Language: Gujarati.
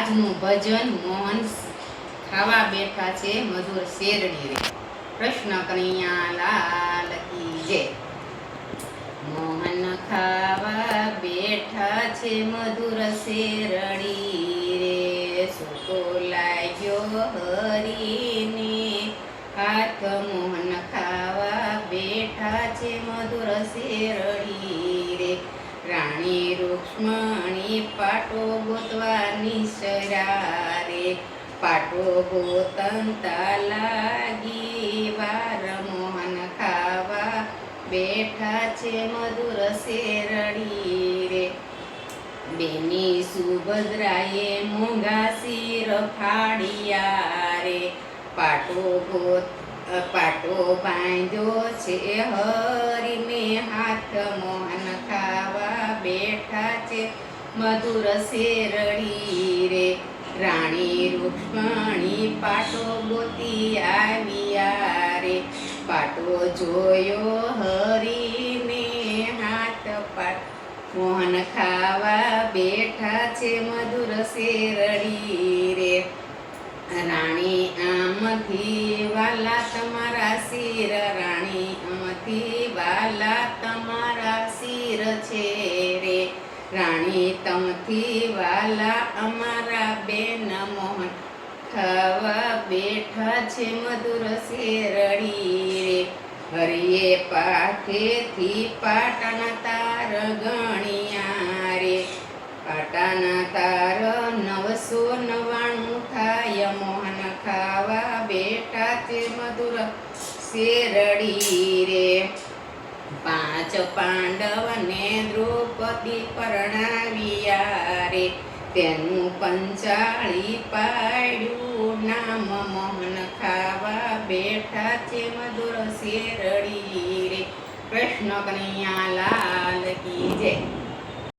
આજનું ભજન મોહન ખાવા બેઠા છે મધુર શેરડી રે। કૃષ્ણ કનૈયા લાલ કી જય। મોહન ખાવા બેઠા છે મધુર શેરડી રે। સુતો લાગ્યો હરીને હાથ મોહન ખાવા બેઠા છે મધુર શેરડી રે। રાણી રૂક્ષ્મણી પાટો ગોતવા નિસર્યા રે। પાટો ગોતંતા લાગી વાર મોહન ખાવા બેઠા છે મધુર શેરડી રે। બેની સુભદ્રાએ મોંઘા શિર ફાડ્યા રે। પાટો બાંધ્યો છે હરીને હાથ મોહન ખાવા બેઠા છે મધુર શેરડી રે। રાણી રૂક્ષ્મણી પાટો ગોતી આવ્યા રે। પાટો જોયો હરીને હાથ મોહન ખાવા બેઠા છે મધુર શેરડી રે। રાણી આમથી વાલા તમારા શિર રાણી આમથી વાલા તમારા શિર છે રે। રાણી તમથી વાલા અમારા બેન મોહન ખાવા બેઠા છે મધુર શેરડી રે। હરિએ પાઠેથી પાટાના તાર ગણ્યા રે। પાટાના તાર 999 થાય મોહન ખાવા બેઠા છે મધુર શેરડી રે। 5 પાંડવને દ્રૌપદી પરણાવ્યા રે। તેનું 45 પાડ્યું નામ મોહન ખાવા બેઠા છે મધુર શેરડી રે। કૃષ્ણ કનૈયા લાલ કી જય।